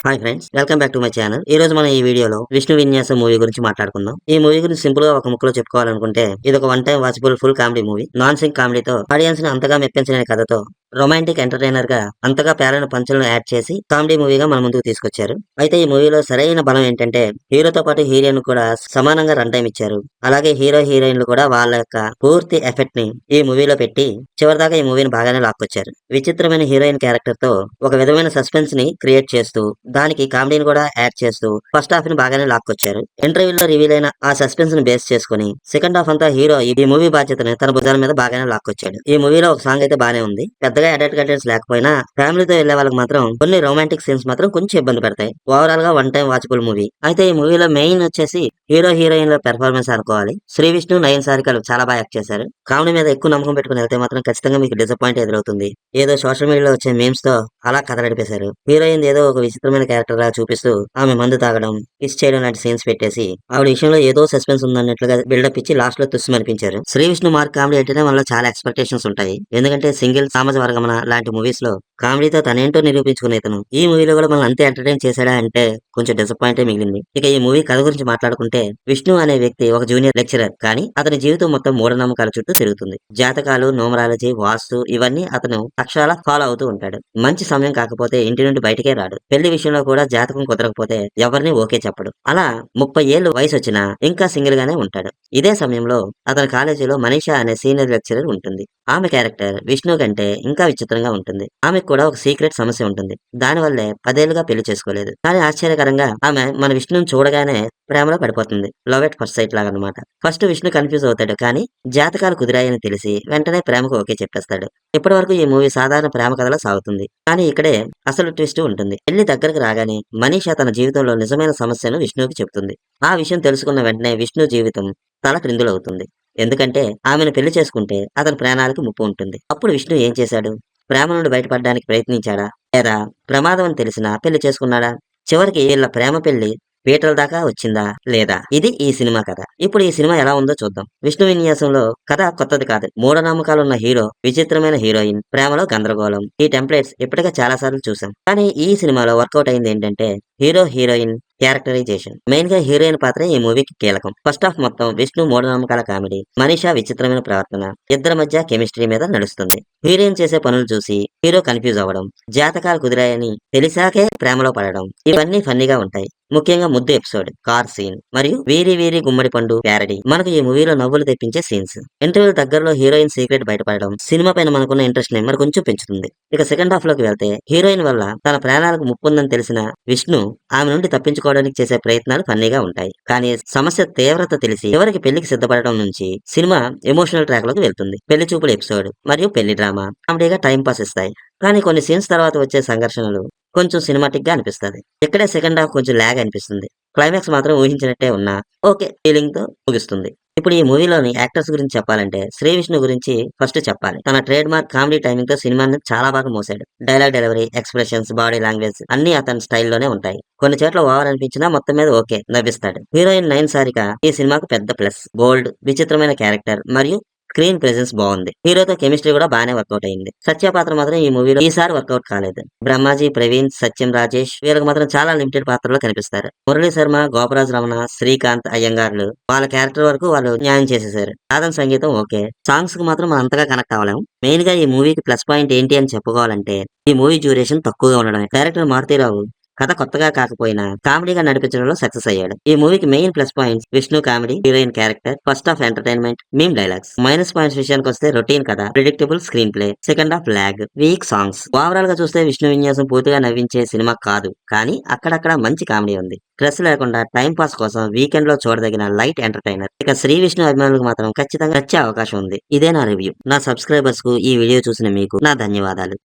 Hi friends, welcome back to my channel. ఈ రోజు మనం ఈ వీడియోలో విష్ణు విన్యాసం మూవీ గురించి మాట్లాడుకుందాం. ఈ మూవీ గురించి సింపుల్ గా ఒక ముక్కలో చెప్పుకోవాలనుకుంటే ఇది ఒక one time watchable full comedy movie. Non sync కామెడీతో ఆడియన్స్ ని అంతగా మెప్పించలేని కథతో రొమాంటిక్ ఎంటర్టైనర్ గా అంతగా పేరైన పంచులను యాడ్ చేసి కామెడీ మూవీగా మన ముందుకు తీసుకొచ్చారు. అయితే ఈ మూవీలో సరైన బలం ఏంటంటే హీరోతో పాటు హీరోయిన్ కూడా సమానంగా రన్ టైం ఇచ్చారు. అలాగే హీరో హీరోయిన్లు కూడా వాళ్ళ యొక్క పూర్తి ఎఫెక్ట్ ని ఈ మూవీలో పెట్టి చివరిదాకా ఈ మూవీని బాగానే లాక్కొచ్చారు. విచిత్రమైన హీరోయిన్ క్యారెక్టర్ తో ఒక విధమైన సస్పెన్స్ ని క్రియేట్ చేస్తూ దానికి కామెడీని కూడా యాడ్ చేస్తూ ఫస్ట్ హాఫ్ ని బాగానే లాక్కొచ్చారు. ఇంటర్వ్యూలో రివీల్ అయిన ఆ సస్పెన్స్ ని బేస్ చేసుకుని సెకండ్ హాఫ్ అంతా హీరో ఈ మూవీ బాధ్యతని తన భుజాల మీద బాగానే లాక్కొచ్చాడు. ఈ మూవీలో ఒక సాంగ్ అయితే బానే ఉంది. పెద్దగా అడల్ట్ కంటెంట్స్ లేకపోయినా ఫ్యామిలీతో వెళ్లే వాళ్ళకి మాత్రం కొన్ని రొమాంటిక్ సీన్స్ మాత్రం కొంచెం ఇబ్బంది పెడతాయి. ఓవరాల్ గా వన్ టైం వాచబుల్ మూవీ. అయితే ఈ మూవీలో మెయిన్ వచ్చేసి హీరో హీరోయిన్ల పెర్ఫార్మెన్స్ అనుకోవాలి. శ్రీ విష్ణు, నయన్ సారికలు చాలా బాగా యాక్ట్ చేశారు. కామెడీ మీద ఎక్కువ నమ్మకం పెట్టుకుని వెళ్తే మాత్రం ఖచ్చితంగా మీకు డిసప్పాయింట్ ఎదురవుతుంది. ఏదో సోషల్ మీడియాలో వచ్చే మీమ్స్ తో అలా కథ నడిపేశారు. హీరోయిన్ ఏదో ఒక విచిత్రమైన క్యారెక్టర్ గా చూపిస్తూ ఆమె మందు తాగడం, కిస్ చేయడం లాంటి సీన్స్ పెట్టేసి ఆవిడ విషయంలో ఏదో సస్పెన్స్ ఉందన్నట్లుగా బిల్డప్ ఇచ్చి లాస్ట్ లో తుస్సు అనిపించారు. శ్రీ విష్ణు మార్క్ కామెడీ అంటేనే మనలో చాలా ఎక్స్పెక్టేషన్స్ ఉంటాయి. ఎందుకంటే సింగిల్, సామాజ వర్గమన లాంటి మూవీస్ లో కామెడీతో తనేంటో నిరూపించుకునే ఇతను ఈ మూవీలో కూడా మనం అంతే ఎంటర్టైన్ చేశాడా అంటే కొంచెం డిసప్పాయింటే మిగిలింది. ఇక ఈ మూవీ కథ గురించి మాట్లాడుకుంటే విష్ణు అనే వ్యక్తి ఒక జూనియర్ లెక్చరర్, కానీ అతని జీవితం మొత్తం మూఢనమ్మకాల చుట్టూ తిరుగుతుంది. జాతకాలు, న్యూమరాలజీ, వాస్తు ఇవన్నీ అతను అక్షరాల ఫాలో అవుతూ ఉంటాడు. మంచి సమయం కాకపోతే ఇంటి నుండి బయటకే రాడు. పెళ్లి విషయంలో కూడా జాతకం కుదరకపోతే ఎవరిని ఓకే చెప్పడు. అలా 30 ఏళ్లు వయసు వచ్చినా ఇంకా సింగిల్ గానే ఉంటాడు. ఇదే సమయంలో అతని కాలేజీలో మనీషా అనే సీనియర్ లెక్చరర్ ఉంటుంది. ఆమె క్యారెక్టర్ విష్ణు కంటే ఇంకా విచిత్రంగా ఉంటుంది. ఆమెకు కూడా ఒక సీక్రెట్ సమస్య ఉంటుంది. దానివల్లే 10 ఏళ్లుగా పెళ్లి చేసుకోలేదు. కానీ ఆశ్చర్యకరంగా ఆమె మన విష్ణుని చూడగానే ప్రేమలో పడిపోతుంది. లవ్ ఎట్ ఫస్ట్ సైట్ లాగా అనమాట. ఫస్ట్ విష్ణు కన్ఫ్యూజ్ అవుతాడు, కానీ జాతకాలు కుదిరాయని తెలిసి వెంటనే ప్రేమకు ఓకే చెప్పేస్తాడు. ఇప్పటి వరకు ఈ మూవీ సాధారణ ప్రేమ కథలో సాగుతుంది. కానీ ఇక్కడే అసలు ట్విస్ట్ ఉంటుంది. పెళ్లి దగ్గరకు రాగానే మనీషా తన జీవితంలో నిజమైన సమస్యను విష్ణువుకి చెబుతుంది. ఆ విషయం తెలుసుకున్న వెంటనే విష్ణు జీవితం తల క్రిందులవుతుంది. ఎందుకంటే ఆమెను పెళ్లి చేసుకుంటే అతని ప్రాణాలకు ముప్పు ఉంటుంది. అప్పుడు విష్ణు ఏం చేశాడు? ప్రేమ నుండి బయటపడడానికి ప్రయత్నించాడా, లేదా ప్రమాదం అని తెలిసినా పెళ్లి చేసుకున్నాడా? చివరికి వీళ్ళ ప్రేమ పెళ్లి పీటల దాకా వచ్చిందా లేదా? ఇది ఈ సినిమా కథ. ఇప్పుడు ఈ సినిమా ఎలా ఉందో చూద్దాం. విష్ణు విన్యాసంలో కథ కొత్తది కాదు. మూఢనమ్మకాలున్న హీరో, విచిత్రమైన హీరోయిన్, ప్రేమలో గందరగోళం, ఈ టెంప్లెట్స్ ఇప్పటికే చాలా సార్లు చూసాం. కానీ ఈ సినిమాలో వర్కౌట్ అయింది ఏంటంటే హీరో హీరోయిన్ క్యారెక్టరైజేషన్. మెయిన్ గా హీరోయిన్ పాత్ర ఈ మూవీకి కీలకం. ఫస్ట్ హాఫ్ మొత్తం విష్ణు మూఢనమ్మకాల కామెడీ, మనీషా విచిత్రమైన ప్రవర్తన, ఇద్దరి మధ్య కెమిస్ట్రీ మీద నడుస్తుంది. హీరోయిన్ చేసే పనులు చూసి హీరో కన్ఫ్యూజ్ అవ్వడం, జాతకాలు కుదిరాయని తెలిసాకే ప్రేమలో పడడం, ఇవన్నీ ఫన్నీగా ఉంటాయి. ముఖ్యంగా ముద్దు ఎపిసోడ్, కార్ సీన్ మరియు వీరి వీరి గుమ్మడి పండు ప్యారడీ మనకు ఈ మూవీలో నవ్వులు తెప్పించే సీన్స్. ఇంటర్వ్యూ దగ్గరలో హీరోయిన్ సీక్రెట్ బయటపడడం సినిమా పైన మనకున్న ఇంట్రెస్ట్ ని మరి కొంచెం పెంచుతుంది. ఇక సెకండ్ హాఫ్ లోకి వెళ్తే హీరోయిన్ వల్ల తన ప్రాణాలకు ముప్పుందని తెలిసిన విష్ణు ఆమె నుండి తప్పించుకోవడానికి చేసే ప్రయత్నాలు ఫన్నీగా ఉంటాయి. కానీ సమస్య తీవ్రత తెలిసి ఎవరికి పెళ్లికి సిద్ధపడడం నుంచి సినిమా ఎమోషనల్ ట్రాక్ లోకి వెళ్తుంది. పెళ్లి చూపుల ఎపిసోడ్ మరియు పెళ్లి డ్రామా కామెడీగా టైం పాస్ ఇస్తాయి. కానీ కొన్ని సీన్స్ తర్వాత వచ్చే సంఘర్షణలు కొంచెం సినిమాటిక్ గా అనిపిస్తుంది. ఇక్కడే సెకండ్ హాఫ్ కొంచెం ల్యాగ్ అనిపిస్తుంది. క్లైమాక్స్ మాత్రం ఊహించినట్టే ఉన్నా ఓకే ఫీలింగ్ తో ముగిస్తుంది. ఇప్పుడు ఈ మూవీలోని యాక్టర్స్ గురించి చెప్పాలంటే శ్రీ విష్ణు గురించి ఫస్ట్ చెప్పాలి. తన ట్రేడ్ మార్క్ కామెడీ టైమింగ్ తో సినిమాని చాలా బాగా మోసాడు. Dialogue delivery, expressions, body language అన్ని అతని స్టైల్లోనే ఉంటాయి. కొన్ని చోట్ల ఓవర్ అనిపించినా మొత్తం మీద ఓకే నవ్విస్తాడు. హీరోయిన్ నయన్ సారిక ఈ సినిమాకు పెద్ద ప్లస్. బోల్డ్, విచిత్రమైన క్యారెక్టర్ మరియు స్క్రీన్ ప్రెజెన్స్ బాగుంది. హీరోతో కెమిస్ట్రీ కూడా బాగానే వర్కౌట్ అయింది. సత్య పాత్ర మాత్రం ఈ మూవీలో ఈసారి వర్కౌట్ కాలేదు. బ్రహ్మాజీ, ప్రవీణ్, సత్యం, రాజేష్ వీళ్ళకి మాత్రం చాలా లిమిటెడ్ పాత్రలో కనిపిస్తారు. మురళీ శర్మ, గోపరాజ్ రమణ, శ్రీకాంత్, అయ్యంగార్లు వాళ్ళ క్యారెక్టర్ వరకు వాళ్ళు న్యాయం చేసేసారు. సాధన సంగీతం ఓకే. సాంగ్స్ కు మాత్రం మనం అంతగా కనెక్ట్ అవ్వలేము. మెయిన్ గా ఈ మూవీకి ప్లస్ పాయింట్ ఏంటి అని చెప్పుకోవాలంటే ఈ మూవీ డ్యూరేషన్ తక్కువగా ఉండడమే. డైరెక్టర్ మారుతీరావు కథ కొత్తగా కాకపోయినా కామెడీగా నడిపించడంలో సక్సెస్ అయ్యాడు. ఈ మూవీకి main plus points Vishnu comedy, heroine character, first half entertainment, meme dialogues. Minus points విషయానికి వస్తే రొటీన్ కథ, predictable screen play, second half lag, week songs. Overall గా చూస్తే విష్ణు విన్యాసం పూర్తిగా నవ్వించే సినిమా కాదు, కానీ అక్కడక్కడ మంచి కామెడీ ఉంది. స్ట్రెస్ లేకుండా టైం పాస్ కోసం వీకెండ్ లో చూడదగిన లైట్ ఎంటర్టైనర్. ఇక శ్రీ విష్ణు అభిమానులకు మాత్రం ఖచ్చితంగా నచ్చే అవకాశం ఉంది. ఇదే నా రివ్యూ. నా సబ్స్క్రైబర్స్ కు ఈ వీడియో చూసిన మీకు నా ధన్యవాదాలు.